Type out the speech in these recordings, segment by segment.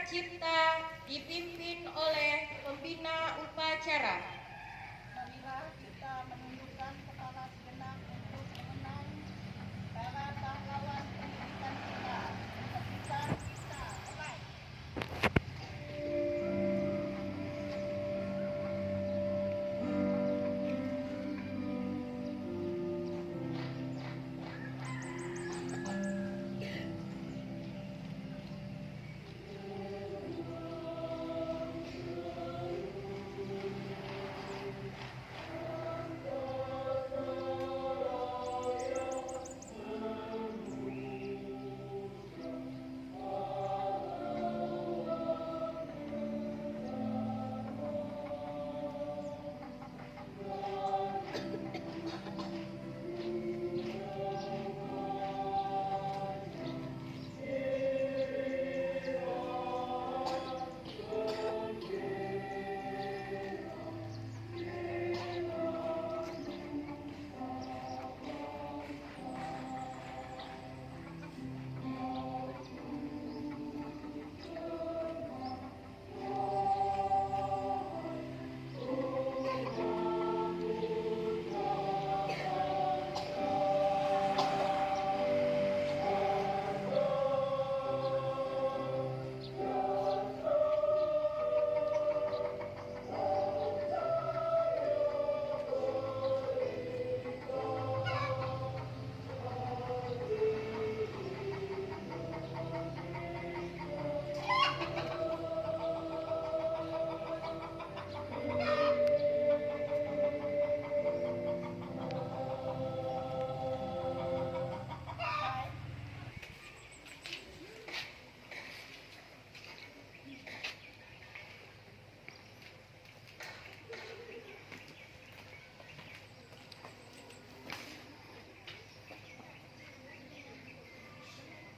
Cipta dipimpin oleh pembina upacara. Marilah kita menundukkan kepala sejenak untuk mengenang para pahlawan pendidikan kita. Pendidikan kita baik.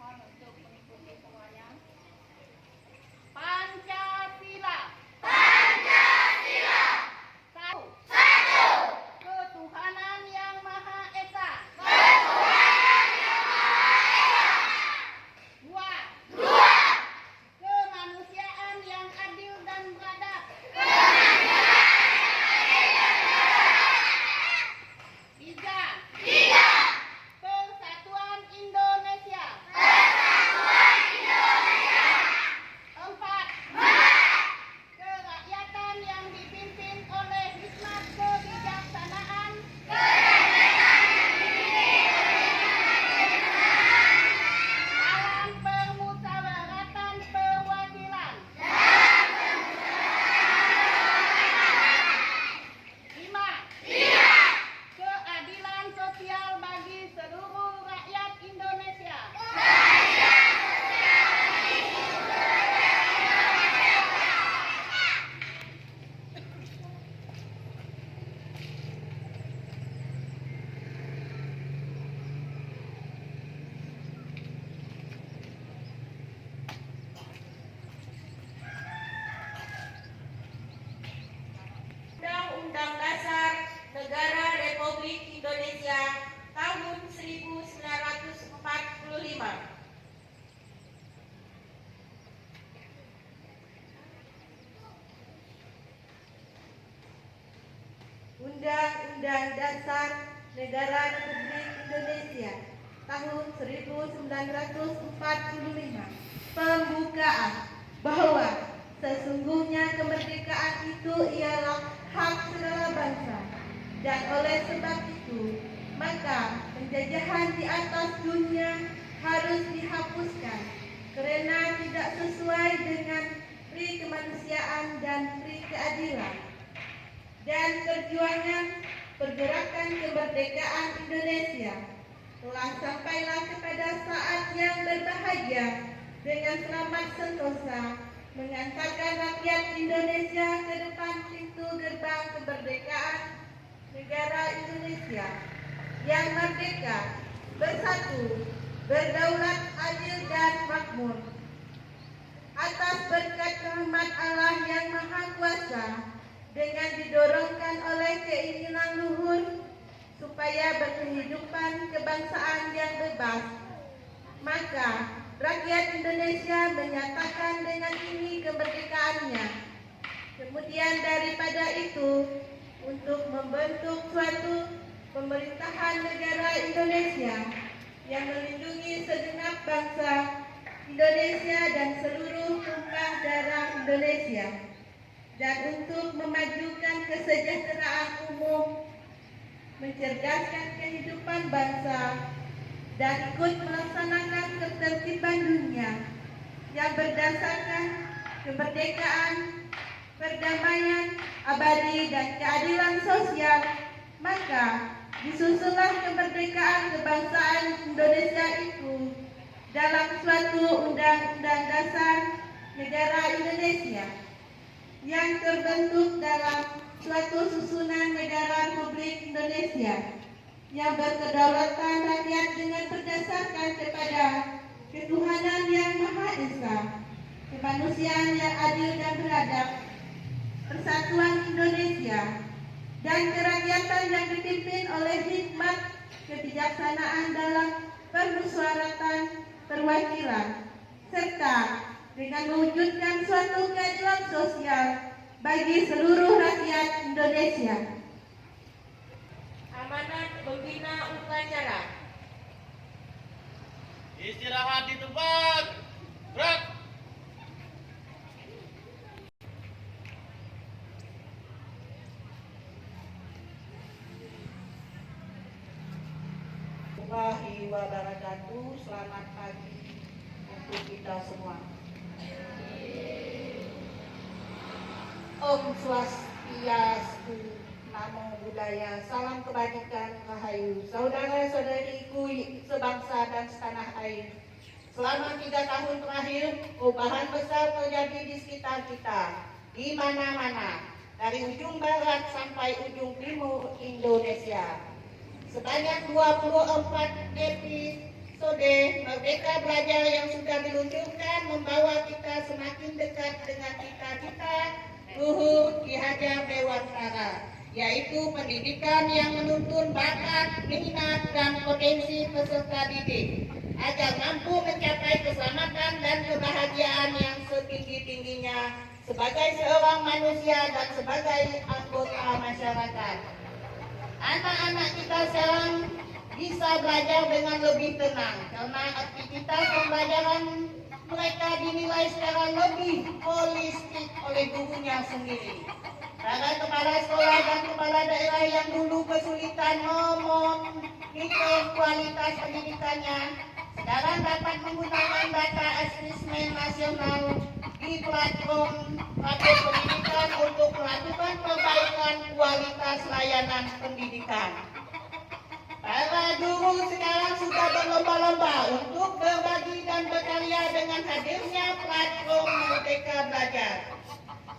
Untuk mengikuti semuanya. Pancasila. Satu. Ketuhanan yang Maha Esa. Dua. Kemanusiaan yang adil dan beradab. Tiga. Persatuan Indonesia. Empat. Kerakyatan yang dipimpin oleh hikmat kebijaksanaan. Dalam permusyawaratan perwakilan. Lima. Keadilan sosial bagi seluruh rakyat Indonesia. Undang-Undang Dasar Negara Republik Indonesia tahun 1945. Undang-Undang Dasar Negara Republik Indonesia tahun 1945. Pembukaan bahwa sesungguhnya kemerdekaan itu ialah hak segala bangsa, dan oleh sebab itu maka penjajahan di atas dunia harus dihapuskan karena tidak sesuai dengan pri kemanusiaan dan pri keadilan. Dan perjuangan pergerakan kemerdekaan Indonesia telah sampailah kepada saat yang berbahagia dengan selamat sentosa mengantarkan rakyat Indonesia ke depan pintu gerbang kemerdekaan negara Indonesia yang merdeka, bersatu, berdaulat, adil dan makmur. Atas berkat rahmat Allah yang Maha Kuasa, dengan didorongkan oleh keinginan luhur supaya berkehidupan kebangsaan yang bebas, maka rakyat Indonesia menyatakan dengan ini kemerdekaannya. Kemudian daripada itu, untuk membentuk suatu pemerintahan negara Indonesia yang melindungi segenap bangsa Indonesia dan seluruh tumpah darah Indonesia, dan untuk memajukan kesejahteraan umum, mencerdaskan kehidupan bangsa, dan ikut melaksanakan ketertiban dunia yang berdasarkan kemerdekaan, perdamaian, abadi, dan keadilan sosial, maka disusunlah kemerdekaan kebangsaan Indonesia itu dalam suatu Undang-Undang Dasar Negara Indonesia yang terbentuk dalam suatu susunan negara Republik Indonesia yang berkedaulatan rakyat dengan berdasarkan kepada ketuhanan yang Maha Esa, kemanusiaan yang adil dan beradab, persatuan Indonesia, dan kerakyatan yang dipimpin oleh hikmat kebijaksanaan dalam permusyawaratan perwakilan, serta dengan mewujudkan suatu keadilan sosial bagi seluruh rakyat Indonesia. Amanat pembina upacara. Istirahat di tempat. Gerak. Warahmatullahi wabarakatuh. Selamat pagi untuk kita semua. Om Swastiastu, Namo Buddhaya, salam kebajikan, rahayu. Saudara-saudariku sebangsa dan setanah air. Selama 3 tahun terakhir, perubahan besar terjadi di sekitar kita, di mana-mana, dari ujung barat sampai ujung timur Indonesia. Sebanyak 24 episode Merdeka Belajar yang sudah diluncurkan membawa kita semakin dekat dengan cita-cita luhur Ki Hajar Dewantara, yaitu pendidikan yang menuntun bakat, minat, dan potensi peserta didik agar mampu mencapai keselamatan dan kebahagiaan yang setinggi-tingginya sebagai seorang manusia dan sebagai anggota masyarakat. Anak-anak kita sekarang bisa belajar dengan lebih tenang karena aktivitas pembelajaran mereka dinilai secara lebih holistik oleh gurunya sendiri. Para kepala sekolah dan kepala daerah yang dulu kesulitan memonitor kualitas pendidikannya sekarang dapat menggunakan data asesmen nasional di platform pendidikan untuk melakukan perbaikan kualitas layanan pendidikan. Para guru sekarang sudah berlomba-lomba untuk berbagi dan berkarya dengan hadirnya platform Merdeka Belajar.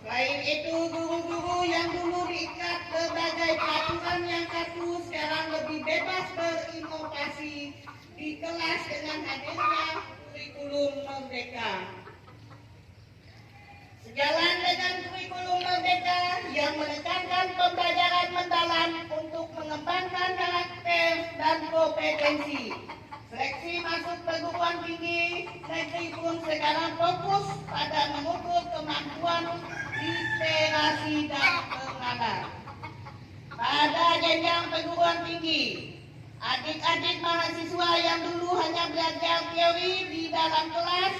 Selain itu, guru-guru yang dulu diikat berbagai peraturan yang kaku sekarang lebih bebas berinovasi di kelas dengan hadirnya kurikulum Merdeka. Sejalan dengan kurikulum Merdeka yang menekankan pembelajaran mendalam untuk mengembangkan karakter dan kompetensi, seleksi masuk perguruan tinggi negeri pun sekarang fokus pada mengukur kemampuan literasi dan pengamal. Pada jenjang perguruan tinggi, adik-adik mahasiswa yang dulu hanya belajar teori di dalam kelas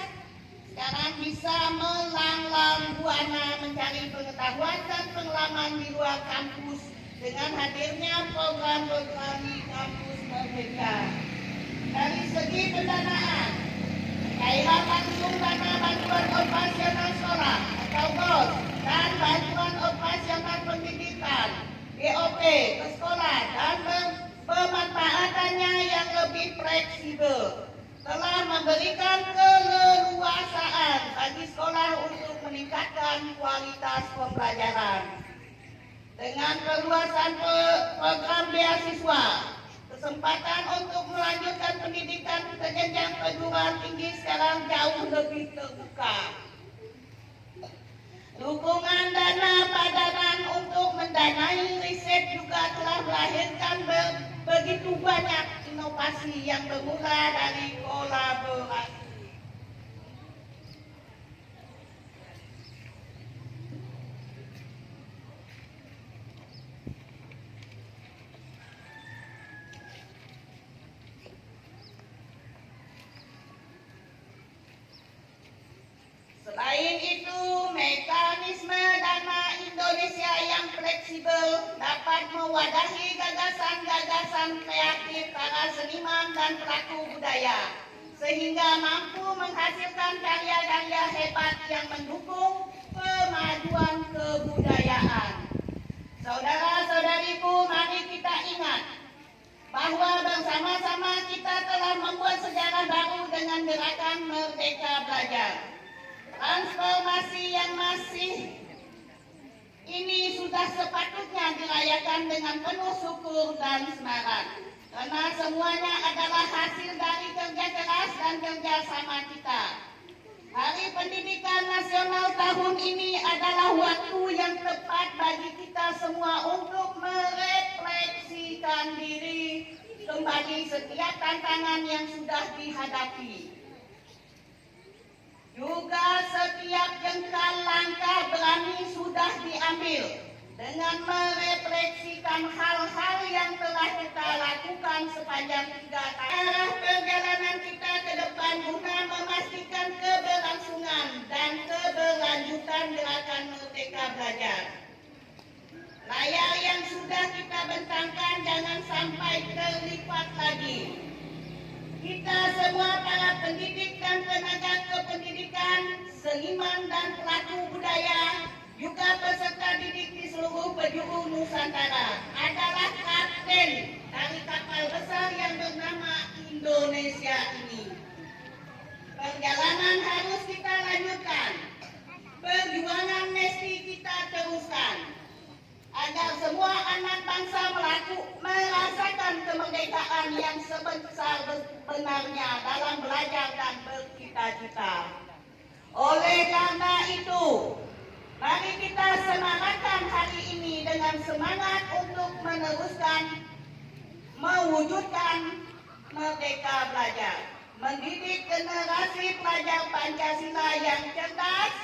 sekarang bisa melanglang buana mencari pengetahuan dan pengalaman di luar kampus dengan hadirnya program-program di kampus Merdeka. Dari segi pendanaan, cairan langsung dana bantuan operasional sekolah atau BOS dan bantuan operasional pendidikan BOP ke sekolah dan pemanfaatannya yang lebih fleksibel telah memberikan keleluasaan bagi sekolah untuk meningkatkan kualitas pembelajaran. Dengan perluasan program beasiswa, kesempatan untuk melanjutkan pendidikan ke jenjang perguruan tinggi sekarang jauh lebih terbuka. Dukungan dana padanan untuk mendanai riset juga telah melahirkan begitu banyak inovasi yang bermula dari kolaborasi. fleksibel dapat mewadahi gagasan-gagasan kreatif para seniman dan pelaku budaya, sehingga mampu menghasilkan karya-karya hebat yang mendukung kemajuan kebudayaan. Saudara-saudariku, mari kita ingat bahwa bersama-sama kita telah membuat sejarah baru dengan gerakan Merdeka Belajar. Transformasi yang masih ini sudah sepatutnya dirayakan dengan penuh syukur dan semangat, karena semuanya adalah hasil dari kerja keras dan kerja sama kita. Hari Pendidikan Nasional tahun ini adalah waktu yang tepat bagi kita semua untuk merefleksikan diri kembali setiap tantangan yang sudah dihadapi. Juga setiap jengkal langkah berani sudah diambil dengan merefleksikan hal-hal yang telah kita lakukan sepanjang 3 tahun. Arah perjalanan kita ke depan guna memastikan keberlangsungan dan keberlanjutan gerakan Merdeka Belajar. Layar yang sudah kita bentangkan jangan sampai terlipat lagi. Kita semua para pendidik dan tenaga kependidikan, seniman dan pelaku budaya, juga peserta didik di seluruh penjuru Nusantara adalah kapten dari kapal besar yang bernama Indonesia ini. Perjalanan harus kita lanjutkan, perjuangan mesti kita teruskan, agar semua anak bangsa merasakan kemerdekaan yang sebesar-benarnya dalam belajar dan bercita-cita. Oleh karena itu, mari kita semangatkan hari ini dengan semangat untuk meneruskan, mewujudkan Merdeka Belajar, mendidik generasi pelajar Pancasila yang cerdas,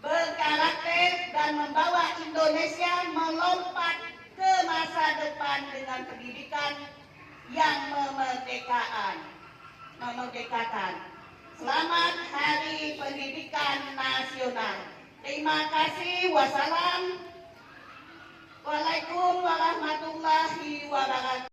berkarakter, dan membawa Indonesia melompat ke masa depan dengan pendidikan yang memerdekakan. Selamat Hari Pendidikan Nasional. Terima kasih. Wassalam.